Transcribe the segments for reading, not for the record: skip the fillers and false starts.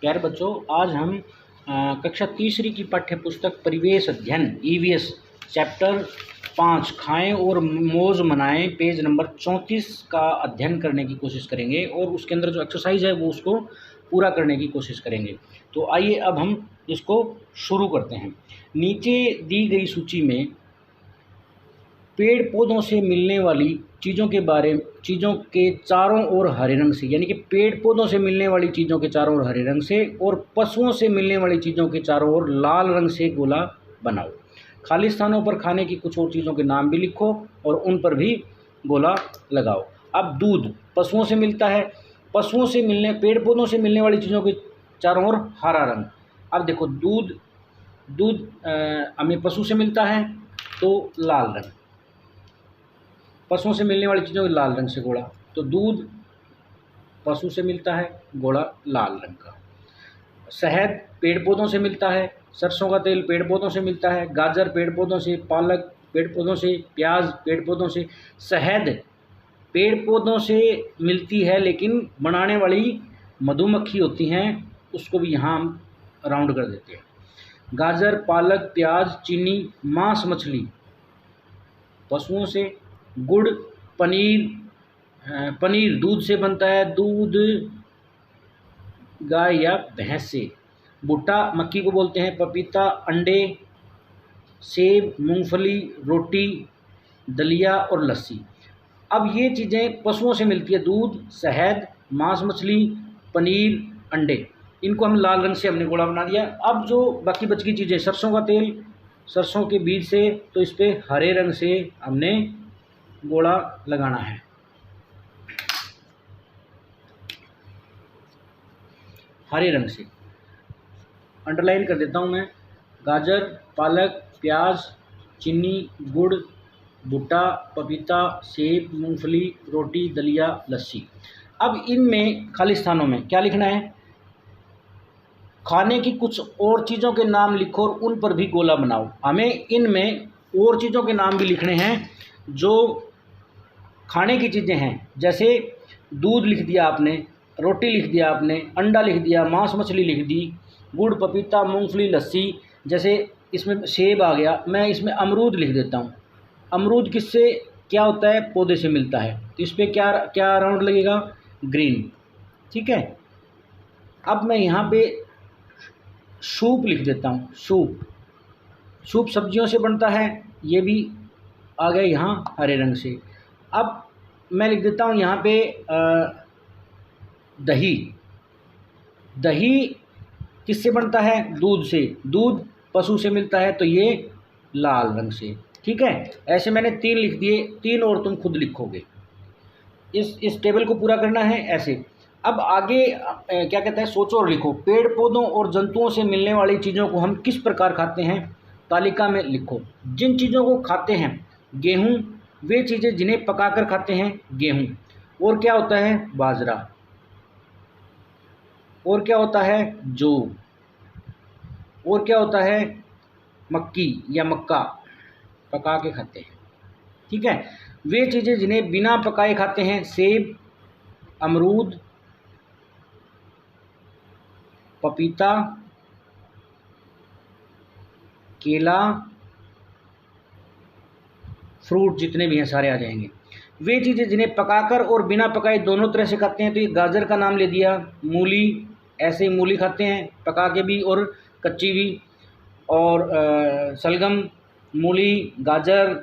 प्यारे बच्चों, आज हम कक्षा तीसरी की पाठ्य पुस्तक परिवेश अध्ययन ईवीएस चैप्टर 5 खाएं और मौज मनाएं पेज नंबर 34 का अध्ययन करने की कोशिश करेंगे और उसके अंदर जो एक्सरसाइज है वो उसको पूरा करने की कोशिश करेंगे। तो आइए अब हम इसको शुरू करते हैं। नीचे दी गई सूची में पेड़ पौधों से मिलने वाली चीज़ों के चारों ओर हरे रंग से, यानी कि पेड़ पौधों से मिलने वाली चीज़ों के चारों ओर हरे रंग से और पशुओं से मिलने वाली चीज़ों के चारों ओर लाल रंग से गोला बनाओ। खाली स्थानों पर खाने की कुछ और चीज़ों के नाम भी लिखो और उन पर भी गोला लगाओ। अब दूध पशुओं से मिलता है, पेड़ पौधों से मिलने वाली चीज़ों के चारों ओर हरा रंग। अब देखो दूध हमें पशु से मिलता है तो लाल रंग, पशुओं से मिलने वाली चीज़ों के लाल रंग से गोला, तो दूध पशु से मिलता है, गोला लाल रंग का। शहद पेड़ पौधों से मिलता है, सरसों का तेल पेड़ पौधों से मिलता है, गाजर पेड़ पौधों से, पालक पेड़ पौधों से, प्याज पेड़ पौधों से। शहद पेड़ पौधों से मिलती है लेकिन बनाने वाली मधुमक्खी होती हैं, उसको भी यहाँ हम राउंड कर देते हैं। गाजर, पालक, प्याज, चीनी, मांस मछली पशुओं से। गुड़ पनीर दूध से बनता है, दूध गाय या भैंस से। भुट्टा मक्की को बोलते हैं। पपीता अंडे, सेब मूंगफली, रोटी, दलिया और लस्सी। अब ये चीज़ें पशुओं से मिलती है, दूध, शहद, मांस मछली, पनीर, अंडे, इनको हम लाल रंग से हमने गोला बना दिया। अब जो बाकी बच की चीज़ें, सरसों का तेल सरसों के बीज से, तो इस पर हरे रंग से हमने गोला लगाना है। हरे रंग से अंडरलाइन कर देता हूँ मैं। गाजर, पालक, प्याज, चीनी, गुड़, भुट्टा, पपीता, सेब, मूंगफली, रोटी, दलिया, लस्सी। अब इनमें खाली स्थानों में क्या लिखना है? खाने की कुछ और चीज़ों के नाम लिखो और उन पर भी गोला बनाओ। हमें इनमें और चीज़ों के नाम भी लिखने हैं जो खाने की चीज़ें हैं, जैसे दूध लिख दिया आपने, रोटी लिख दिया आपने, अंडा लिख दिया, मांस मछली लिख दी, गुड़, पपीता, मूंगफली, लस्सी। जैसे इसमें सेब आ गया, मैं इसमें अमरूद लिख देता हूँ। अमरूद किससे क्या होता है? पौधे से मिलता है, तो इस पर क्या राउंड लगेगा? ग्रीन। ठीक है। अब मैं यहाँ पे सूप लिख देता हूँ। सूप सब्जियों से बनता है, ये भी आ गया यहाँ हरे रंग से। अब मैं लिख देता हूँ यहाँ पे दही किससे बनता है? दूध से। दूध पशु से मिलता है, तो ये लाल रंग से। ठीक है। ऐसे मैंने 3 लिख दिए, 3 और तुम खुद लिखोगे। इस टेबल को पूरा करना है ऐसे। अब आगे क्या कहता है? सोचो और लिखो। पेड़ पौधों और जंतुओं से मिलने वाली चीज़ों को हम किस प्रकार खाते हैं? तालिका में लिखो। जिन चीज़ों को खाते हैं, गेहूँ, वे चीज़ें जिन्हें पकाकर खाते हैं, गेहूँ। और क्या होता है? बाजरा। और क्या होता है? जौ। और क्या होता है? मक्की या मक्का, पका के खाते हैं। ठीक है। वे चीज़ें जिन्हें बिना पकाए खाते हैं, सेब, अमरूद, पपीता, केला, फ्रूट जितने भी हैं सारे आ जाएंगे। वे चीज़ें जिन्हें पकाकर और बिना पकाए दोनों तरह से खाते हैं, तो ये गाजर का नाम ले दिया, मूली, ऐसे ही मूली खाते हैं पका के भी और कच्ची भी, और सलगम, मूली, गाजर,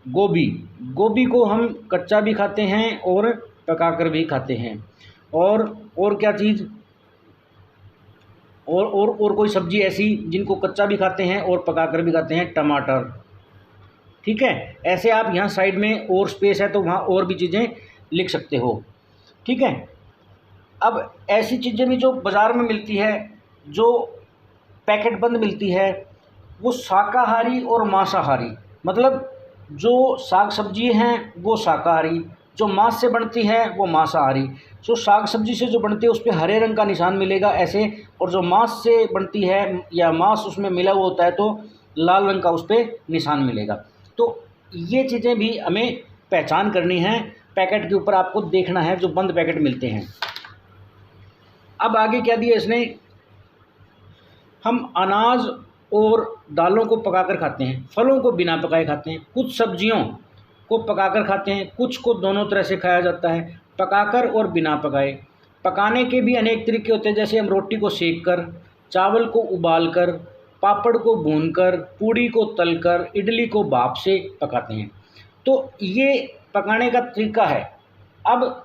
गोभी को हम कच्चा भी खाते हैं और पकाकर भी खाते हैं। और क्या चीज़? और कोई सब्जी ऐसी जिनको कच्चा भी खाते हैं और पकाकर भी खाते हैं? टमाटर। ठीक है। ऐसे आप यहाँ साइड में और स्पेस है तो वहाँ और भी चीज़ें लिख सकते हो। ठीक है। अब ऐसी चीज़ें भी जो बाज़ार में मिलती है, जो पैकेट बंद मिलती है, वो शाकाहारी और मांसाहारी, मतलब जो साग सब्जी हैं वो शाकाहारी, जो मांस से बनती है वो मांसाहारी। जो साग सब्जी से जो बनती है उस पर हरे रंग का निशान मिलेगा ऐसे, और जो मांस से बनती है या मांस उसमें मिला हुआ होता है तो लाल रंग का उस पर निशान मिलेगा। तो ये चीज़ें भी हमें पहचान करनी है, पैकेट के ऊपर आपको देखना है जो बंद पैकेट मिलते हैं। अब आगे क्या दिया इसने? हम अनाज और दालों को पकाकर खाते हैं, फलों को बिना पकाए खाते हैं, कुछ सब्जियों को पकाकर खाते हैं, कुछ को दोनों तरह से खाया जाता है, पकाकर और बिना पकाए। पकाने के भी अनेक तरीके होते हैं, जैसे हम रोटी को सेक कर, चावल को उबाल कर, पापड़ को भूनकर, पूड़ी को तलकर, इडली को भाप से पकाते हैं। तो ये पकाने का तरीका है। अब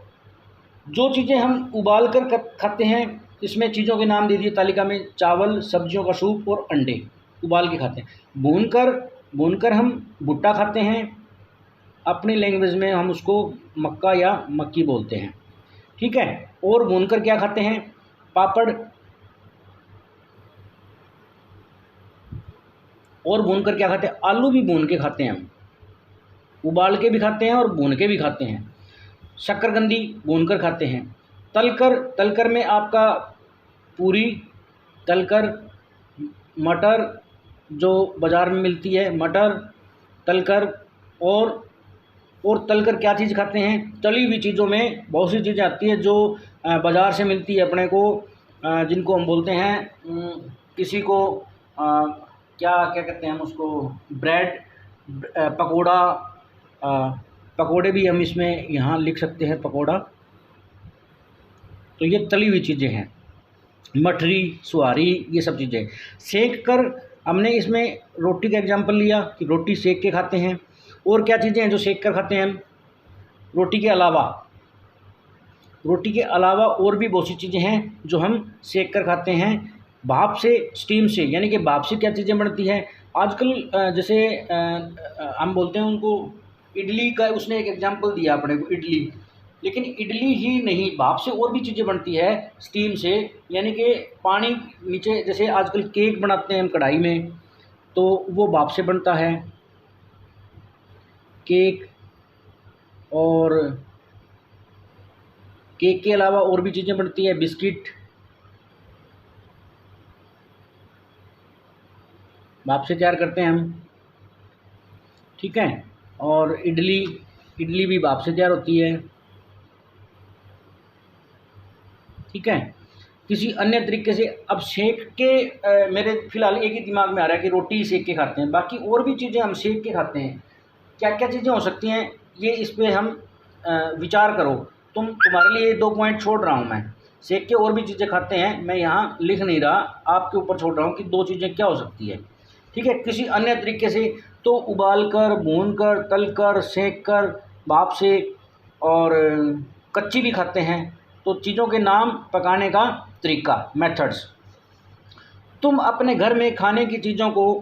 जो चीज़ें हम उबाल कर खाते हैं, इसमें चीज़ों के नाम दे दिए तालिका में, चावल, सब्जियों का सूप और अंडे उबाल के खाते हैं। भूनकर हम भुट्टा खाते हैं, अपनी लैंग्वेज में हम उसको मक्का या मक्की बोलते हैं, ठीक है। और भूनकर क्या खाते हैं, पापड़। और भूनकर क्या खाते हैं, आलू भी भून के खाते हैं हम, उबाल के भी खाते हैं और भून के भी खाते हैं। शक्करकंदी भूनकर खाते हैं। तलकर में आपका पूरी, तलकर, मटर जो बाज़ार में मिलती है, मटर तलकर, और तलकर क्या चीज़ खाते हैं, तली हुई चीज़ों में बहुत सी चीज़ें आती हैं जो बाज़ार से मिलती है अपने को, जिनको हम बोलते हैं, किसी को क्या क्या कहते हैं हम उसको, ब्रेड, पकोड़ा, पकोड़े भी हम इसमें यहाँ लिख सकते हैं, पकोड़ा। तो ये तली हुई चीज़ें हैं, मठरी, सुहारी, ये सब चीज़ें। सेक कर हमने इसमें रोटी का एग्जाम्पल लिया कि रोटी सेक के खाते हैं। और क्या चीज़ें हैं जो सेक कर खाते हैं हम, रोटी के अलावा और भी बहुत सी चीज़ें हैं जो हम सेक कर खाते हैं। भाप से, स्टीम से, यानी कि भाप से क्या चीज़ें बनती हैं आजकल, जैसे हम बोलते हैं उनको, इडली का उसने एक एग्जाम्पल दिया अपने को, इडली। लेकिन इडली ही नहीं, भाप से और भी चीज़ें बनती है स्टीम से, यानी कि पानी नीचे, जैसे आजकल केक बनाते हैं हम कढ़ाई में, तो वो भाप से बनता है केक। और केक के अलावा और भी चीज़ें बनती है, बिस्किट भाप से तैयार करते हैं हम, ठीक है। और इडली भी भाप से तैयार होती है, ठीक है। किसी अन्य तरीके से अब सेक के, मेरे फ़िलहाल एक ही दिमाग में आ रहा है कि रोटी सेक के खाते हैं, बाकी और भी चीज़ें हम सेक के खाते हैं। क्या क्या चीज़ें हो सकती हैं, ये इस पे हम विचार करो। तुम्हारे लिए 2 पॉइंट छोड़ रहा हूँ मैं। सेक के और भी चीज़ें खाते हैं, मैं यहाँ लिख नहीं रहा, आपके ऊपर छोड़ रहा हूँ कि 2 चीज़ें क्या हो सकती है, ठीक है। किसी अन्य तरीके से तो उबाल कर, भून कर, तल कर, सेक कर, भाप से, और कच्ची भी खाते हैं। तो चीज़ों के नाम, पकाने का तरीका, मेथड्स। तुम अपने घर में खाने की चीज़ों को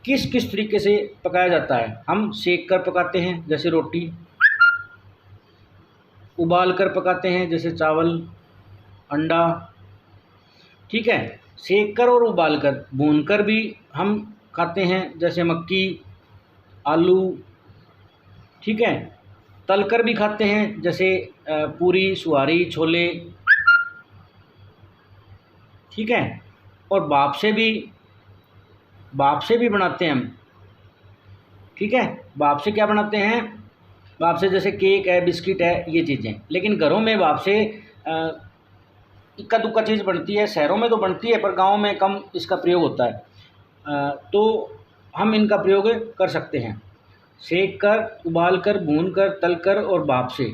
किस किस तरीके से पकाया जाता है। हम सेक कर पकाते हैं, जैसे रोटी, उबाल कर पकाते हैं, जैसे चावल, अंडा, ठीक है। सेक कर और उबाल कर, भून कर भी हम खाते हैं, जैसे मक्की, आलू, ठीक है। तलकर भी खाते हैं, जैसे पूरी, सुहारी, छोले, ठीक है। और भाप से भी बनाते हैं हम, ठीक है। भाप से क्या बनाते हैं, भाप से जैसे केक है, बिस्किट है, ये चीज़ें। लेकिन घरों में भाप से इक्का दुक्का चीज़ बनती है, शहरों में तो बनती है पर गाँव में कम इसका प्रयोग होता है। तो हम इनका प्रयोग कर सकते हैं, सेक कर, उबाल कर, भून कर, तल कर और भाप से,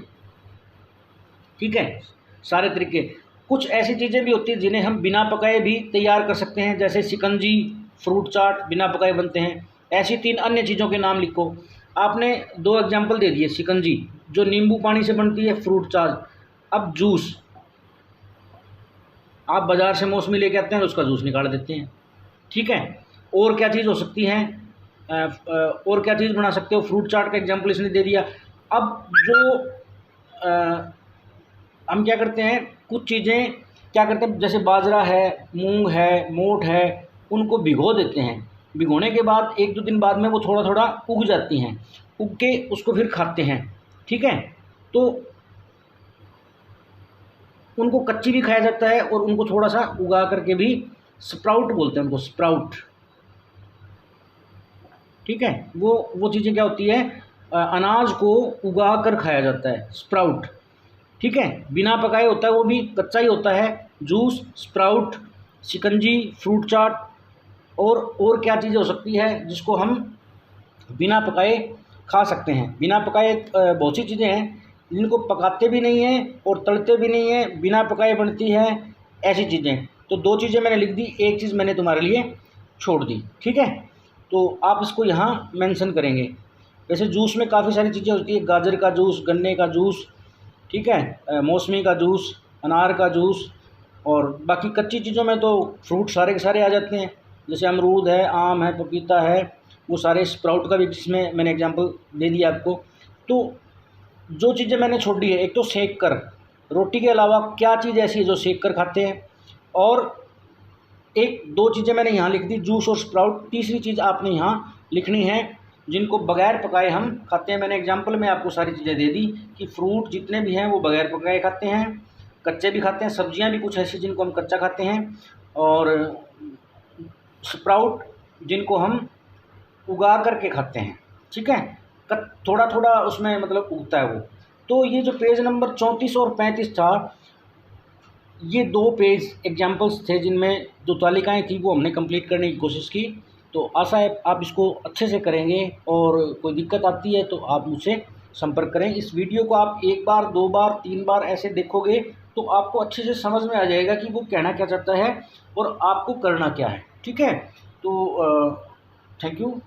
ठीक है। सारे तरीके। कुछ ऐसी चीज़ें भी होती हैं जिन्हें हम बिना पकाए भी तैयार कर सकते हैं, जैसे शिकंजी, फ्रूट चाट बिना पकाए बनते हैं। ऐसी 3 अन्य चीज़ों के नाम लिखो। आपने 2 एग्जाम्पल दे दिए, शिकंजी जो नींबू पानी से बनती है, फ्रूट चाट। अब जूस, आप बाज़ार से मौसमी लेके आते हैं, उसका जूस निकाल देते हैं, ठीक है। और क्या चीज़ हो सकती है, और क्या चीज़ बना सकते हो, फ्रूट चाट का एग्जाम्पल इसने दे दिया। अब जो हम क्या करते हैं, कुछ चीज़ें क्या करते हैं, जैसे बाजरा है, मूंग है, मोठ है, उनको भिगो देते हैं। भिगोने के बाद 1-2 दिन बाद में वो थोड़ा थोड़ा उग जाती हैं, उग के उसको फिर खाते हैं, ठीक है। तो उनको कच्ची भी खाया जाता है और उनको थोड़ा सा उगा करके भी, स्प्राउट बोलते हैं उनको, स्प्राउट, ठीक है। वो चीज़ें क्या होती है, अनाज को उगा कर खाया जाता है, स्प्राउट, ठीक है। बिना पकाए होता है, वो भी कच्चा ही होता है, जूस, स्प्राउट शिकंजी, फ्रूट चाट और क्या चीज़ें हो सकती है जिसको हम बिना पकाए खा सकते हैं। बिना पकाए बहुत सी चीज़ें हैं जिनको पकाते भी नहीं हैं और तलते भी नहीं हैं, बिना पकाए बनती है ऐसी चीज़ें। तो 2 चीज़ें मैंने लिख दी, एक चीज़ मैंने तुम्हारे लिए छोड़ दी, ठीक है। तो आप इसको यहाँ मेंशन करेंगे। वैसे जूस में काफ़ी सारी चीज़ें होती है, गाजर का जूस, गन्ने का जूस, ठीक है, मौसमी का जूस, अनार का जूस, और बाकी कच्ची चीज़ों में तो फ्रूट सारे के सारे आ जाते हैं, जैसे अमरूद है, आम है, पपीता है, वो सारे, स्प्राउट का भी जिसमें मैंने एग्जांपल दे दिया आपको। तो जो चीज़ें मैंने छोड़ दी है, एक तो सेक कर, रोटी के अलावा क्या चीज़ ऐसी है जो सेक कर खाते हैं, और एक दो चीज़ें मैंने यहाँ लिख दी, जूस और स्प्राउट। तीसरी चीज़ आपने यहाँ लिखनी है जिनको बगैर पकाए हम खाते हैं। मैंने एग्जांपल में आपको सारी चीज़ें दे दी कि फ्रूट जितने भी हैं वो बगैर पकाए खाते हैं, कच्चे भी खाते हैं, सब्जियां भी कुछ ऐसी जिनको हम कच्चा खाते हैं, और स्प्राउट जिनको हम उगा करके खाते हैं, ठीक है। थोड़ा थोड़ा उसमें मतलब उगता है वो। तो ये जो पेज नंबर 34 और 35 था, ये 2 पेज एग्जाम्पल्स थे जिनमें जो तालिकाएँ थी वो हमने कंप्लीट करने की कोशिश की। तो आशा है आप इसको अच्छे से करेंगे, और कोई दिक्कत आती है तो आप मुझसे संपर्क करें। इस वीडियो को आप 1 बार, 2 बार, 3 बार ऐसे देखोगे तो आपको अच्छे से समझ में आ जाएगा कि वो कहना क्या चाहता है और आपको करना क्या है, ठीक है। तो थैंक यू।